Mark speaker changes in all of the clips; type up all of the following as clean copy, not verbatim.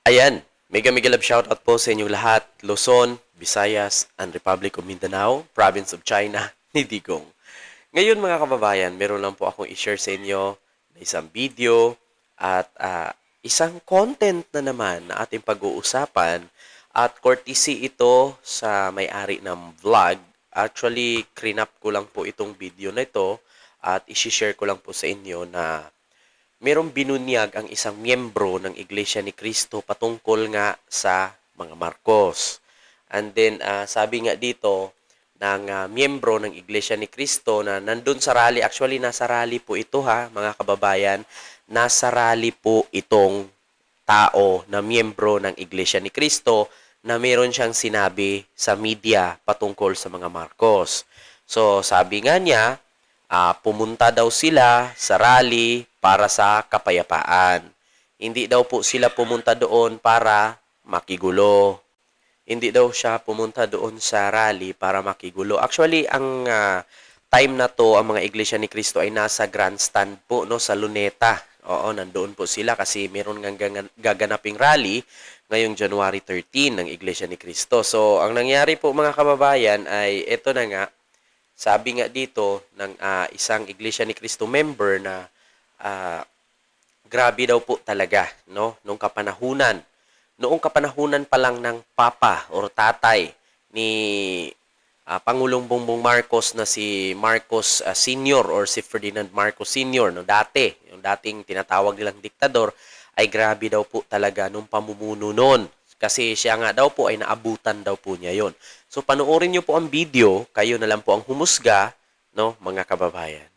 Speaker 1: Ayan, mega mega love shoutout po sa inyong lahat, Luzon, Visayas, and Republic of Mindanao, Province of China, ni Digong. Ngayon mga kababayan, meron lang po akong i-share sa inyo na isang video at isang content na naman na ating pag-uusapan at courtesy ito sa may-ari ng vlog. Actually, clean-up ko lang po itong video na ito at i-share ko lang po sa inyo na merong binunyag ang isang miyembro ng Iglesia ni Cristo patungkol nga sa mga Marcos. And then, sabi nga dito ng miyembro ng Iglesia ni Cristo na nandun sa rally, actually nasa rally po ito mga kababayan, nasa rally po itong tao na miyembro ng Iglesia ni Cristo na meron siyang sinabi sa media patungkol sa mga Marcos. So, sabi nga niya, pumunta daw sila sa rally para sa kapayapaan. Hindi daw po sila pumunta doon para makigulo. Hindi daw siya pumunta doon sa rally para makigulo. Actually, ang time na to, ang mga Iglesia ni Cristo ay nasa grandstand po no, sa Luneta. Oo, nandoon po sila kasi meron ng gaganaping rally ngayong January 13 ng Iglesia ni Cristo. So, ang nangyari po mga kababayan ay ito na nga, sabi nga dito ng isang Iglesia ni Cristo member na grabe daw po talaga no noong kapanahunan pa lang ng papa or tatay ni Pangulong Bongbong Marcos na si Marcos Sr. or si Ferdinand Marcos Sr. no dati, yung dating tinatawag nilang diktador ay grabe daw po talaga nung pamumuno noon. Kasi siya nga daw po ay naabutan daw po niya yon. So panoorin niyo po ang video, kayo na lang po ang humusga, no, mga kababayan.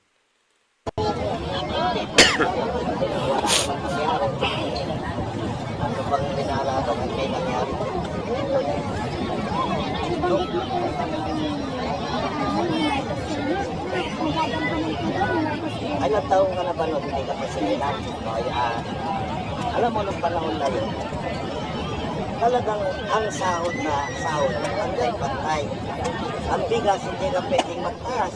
Speaker 2: Ilang taong ka na ba no? Hindi ka pa sinilang. Alam mo nung panahon na yun, talagang ang sahod, pantay-pantay. Ang bigas, hindi ka pwedeng magtaas.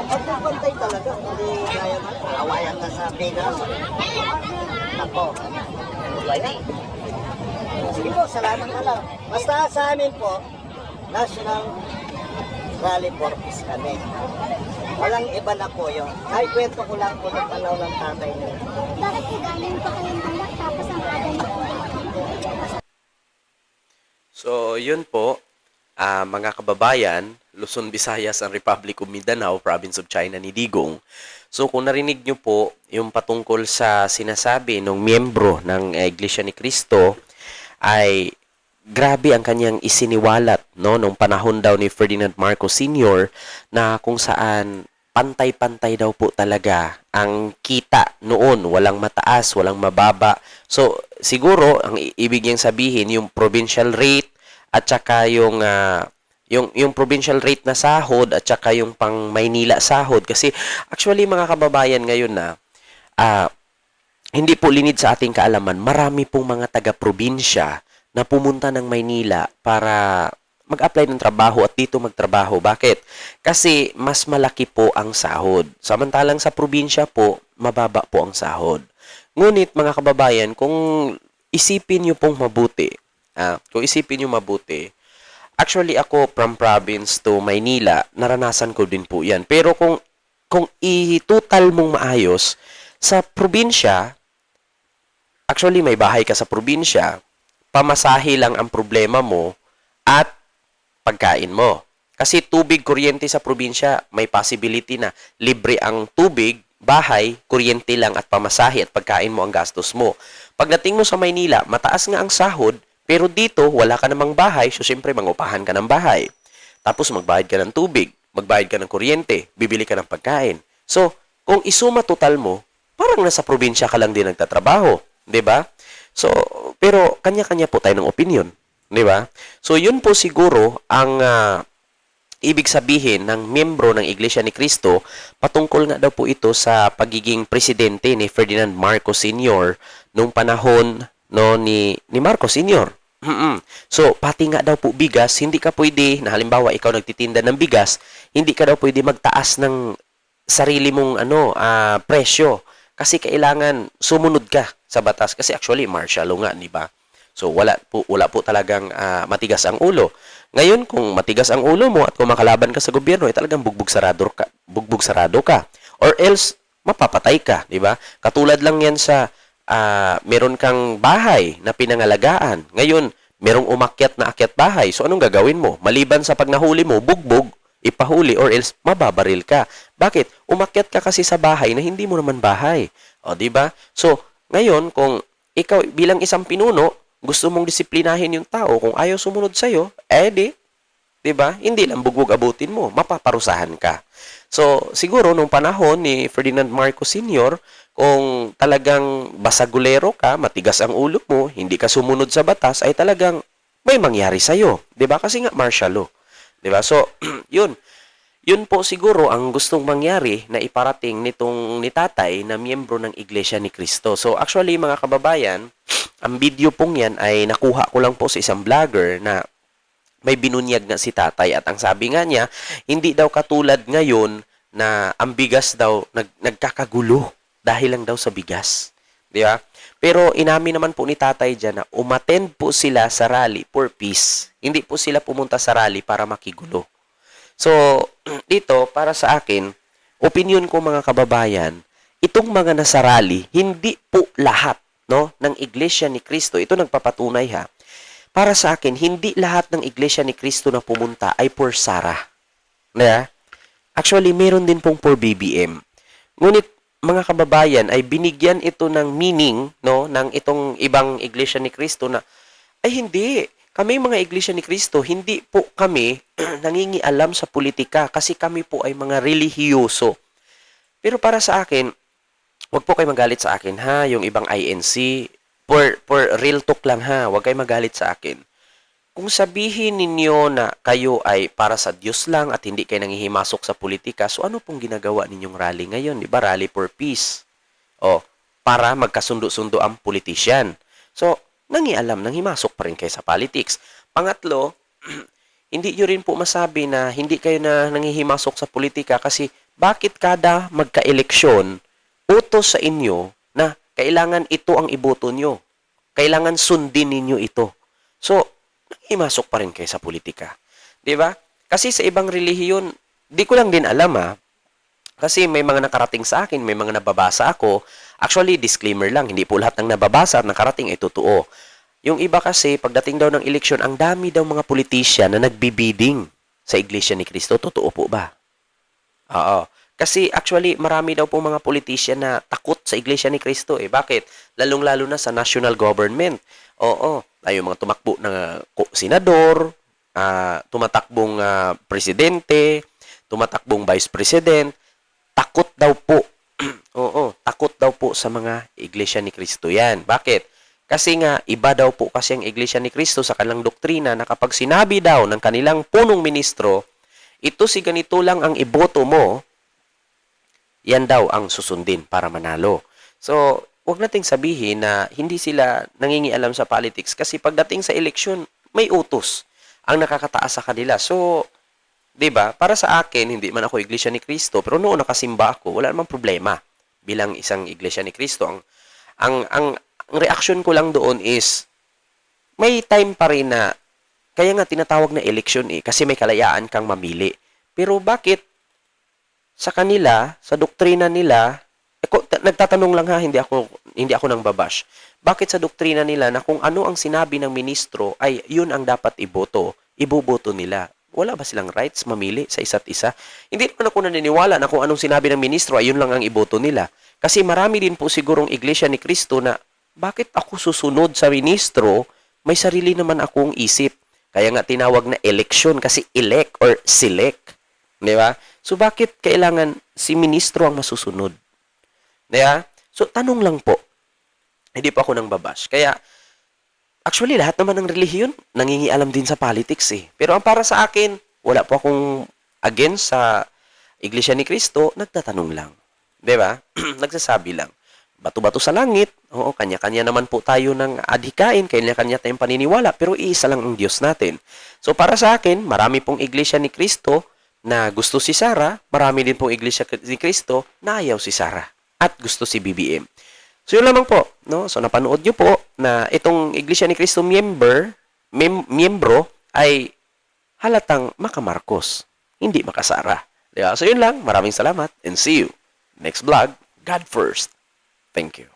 Speaker 2: Pantay-pantay talaga. Hindi kaya awayan ka sa bigas. Nako. Sige po, salamat na lang. Basta sa amin po, National Rally for Peace kami. Walang iba na po yun. Ay, kwento ko lang po ng panahon ng tatay niyo.
Speaker 3: Bakit po galing pa kayong anak tapos ang aga niyo po?
Speaker 1: So, yun po, mga kababayan, Luzon, Visayas, and Republic of Mindanao, Province of China ni Digong. So, kung narinig nyo po yung patungkol sa sinasabi ng miyembro ng Iglesia ni Cristo, ay grabe ang kanyang isiniwalat no nung panahon daw ni Ferdinand Marcos Sr. na kung saan pantay-pantay daw po talaga ang kita noon, walang mataas, walang mababa. So siguro ang ibig niyang sabihin yung provincial rate at saka yung provincial rate na sahod at saka yung pang Maynila sahod kasi actually mga kababayan ngayon na hindi po linid sa ating kaalaman, marami pong mga taga-probinsya na pumunta ng Maynila para mag-apply ng trabaho at dito magtrabaho. Bakit? Kasi mas malaki po ang sahod. Samantalang sa probinsya po, mababa po ang sahod. Ngunit mga kababayan, kung isipin nyo pong mabuti, actually ako from province to Maynila, naranasan ko din po yan. Pero kung i-total mong maayos, sa probinsya, actually may bahay ka sa probinsya, pamasahe lang ang problema mo at pagkain mo. Kasi tubig, kuryente sa probinsya, may possibility na libre ang tubig, bahay, kuryente lang at pamasahe at pagkain mo ang gastos mo. Pagdating mo sa Maynila, mataas nga ang sahod, pero dito wala ka namang bahay, so siyempre mangupahan ka ng bahay. Tapos magbayad ka ng tubig, magbayad ka ng kuryente, bibili ka ng pagkain. So, kung isuma total mo, parang nasa probinsya ka lang din nagtatrabaho, 'di ba? So, pero kanya-kanya po tayo ng opinion, 'di ba? So, yun po siguro ang ibig sabihin ng miyembro ng Iglesia ni Cristo patungkol nga daw po ito sa pagiging presidente ni Ferdinand Marcos Sr. nung panahon no ni Marcos Sr. So, pati nga daw po bigas, hindi ka pwede, na halimbawa ikaw nagtitinda ng bigas, hindi ka daw pwede magtaas ng sarili mong presyo kasi kailangan sumunod ka sa batas kasi actually martial law nga, di ba? So wala po talagang matigas ang ulo. Ngayon kung matigas ang ulo mo at kung makalaban ka sa gobyerno, ay talagang bugbog sarado ka. Or else mapapatay ka, di ba? Katulad lang yan sa meron kang bahay na pinangalagaan. Ngayon, merong umakyat na akyat bahay. So anong gagawin mo? Maliban sa pag nahuli mo, bugbog, ipahuli or else mababaril ka. Bakit? Umakyat ka kasi sa bahay na hindi mo naman bahay. O, di ba? So, ngayon kung ikaw bilang isang pinuno, gusto mong disiplinahin yung tao, kung ayaw sumunod sa'yo, di ba? Hindi lang bugbog abutin mo, mapaparusahan ka. So, siguro nung panahon ni Ferdinand Marcos Sr., kung talagang basagulero ka, matigas ang ulo mo, hindi ka sumunod sa batas, ay talagang may mangyari sa'yo. 'Di ba? Kasi nga martial law. 'Di ba? So, yun. Yun po siguro ang gustong mangyari na iparating ni tatay na miyembro ng Iglesia ni Cristo. So, actually, mga kababayan, ang video pong yan ay nakuha ko lang po sa isang vlogger na may binunyag na si tatay. At ang sabi nga niya, hindi daw katulad ngayon na ang bigas daw nagkakagulo dahil lang daw sa bigas. Di ba? Pero inamin naman po ni tatay dyan na umattend po sila sa rally for peace. Hindi po sila pumunta sa rally para makigulo. So, dito, para sa akin, opinion ko mga kababayan, itong mga nasa rally, hindi po lahat ng Iglesia ni Cristo. Ito nagpapatunay ha. Para sa akin, hindi lahat ng Iglesia ni Cristo na pumunta ay for Sara. Na? Actually, meron din pong for BBM. Ngunit, mga kababayan, ay binigyan ito ng meaning ng itong ibang Iglesia ni Cristo na, ay hindi. Kami mga Iglesia ni Cristo, hindi po kami nangingialam sa politika kasi kami po ay mga relihiyoso. Pero para sa akin, wag po kayo magalit sa akin ha, yung ibang INC, for real talk lang ha, wag kayo magalit sa akin. Kung sabihin ninyo na kayo ay para sa Diyos lang at hindi kayo nangihimasok sa politika, so ano pong ginagawa ninyong rally ngayon? Di ba? Rally for peace. O, para magkasundo-sundo ang politician. So, nangialam, nanghimasok pa rin kayo sa politics. Pangatlo, hindi nyo rin po masabi na hindi kayo na nangihimasok sa politika kasi bakit kada magka-eleksyon, utos sa inyo na kailangan ito ang iboto nyo. Kailangan sundin ninyo ito. So, imasok pa rin kayo sa politika. 'Di ba? Kasi sa ibang relihiyon, di ko lang din alam Kasi may mga nakarating sa akin, may mga nababasa ako. Actually, disclaimer lang, hindi po lahat ng nababasa at nakarating ay totoo. Yung iba kasi, pagdating daw ng eleksyon, ang dami daw mga politician na nagbibiding sa Iglesia ni Cristo. Totoo po ba? Oo. Kasi actually, marami daw po mga politician na takot sa Iglesia ni Cristo. Bakit? Lalong-lalo na sa national government. Oo. Ay, yung mga tumakbo na senador, tumatakbong presidente, tumatakbong vice president, takot daw po. Oo, takot daw po sa mga Iglesia ni Cristo yan. Bakit? Kasi nga, iba daw po kasi ang Iglesia ni Cristo sa kanilang doktrina na kapag sinabi daw ng kanilang punong ministro, ito si ganito lang ang iboto mo, yan daw ang susundin para manalo. So, huwag nating sabihin na hindi sila nangingialam sa politics kasi pagdating sa eleksyon, may utos ang nakakataas sa kanila. So, 'di ba? Para sa akin, hindi man ako Iglesia ni Cristo, pero noon nakasimba ako, wala namang problema bilang isang Iglesia ni Cristo. Ang reaction ko lang doon is may time pa rin na kaya nga tinatawag na eleksyon kasi may kalayaan kang mamili. Pero bakit sa kanila, sa doktrina nila, nagtatanong lang ha, hindi ako nang babash. Bakit sa doktrina nila na kung ano ang sinabi ng ministro ay yun ang dapat iboboto nila? Wala ba silang rights mamili sa isa't isa? Hindi naman ako naniniwala na kung anong sinabi ng ministro ay yun lang ang iboto nila. Kasi marami din po sigurong Iglesia ni Cristo na bakit ako susunod sa ministro, may sarili naman akong isip. Kaya nga tinawag na election kasi elect or select. Di ba? So bakit kailangan si ministro ang masusunod? Diba? So, tanong lang po. Hindi pa ako nang babash. Kaya, actually, lahat naman ng relihiyon, nangingialam din sa politics Pero ang para sa akin, wala po akong against sa Iglesia ni Cristo, nagtatanong lang. Diba? Nagsasabi lang. Bato-bato sa langit. Oo, kanya-kanya naman po tayo ng adhikain, kanya-kanya tayong paniniwala, pero iisa lang ang Diyos natin. So, para sa akin, marami pong Iglesia ni Cristo na gusto si Sara, marami din pong Iglesia ni Cristo na ayaw si Sara. At gusto si BBM. So yun lamang po, no? So napanood nyo po na itong Iglesia ni Cristo miyembro ay halatang makamarkos, hindi makasara. Diba? So yun lang, maraming salamat and see you next vlog. God first. Thank you.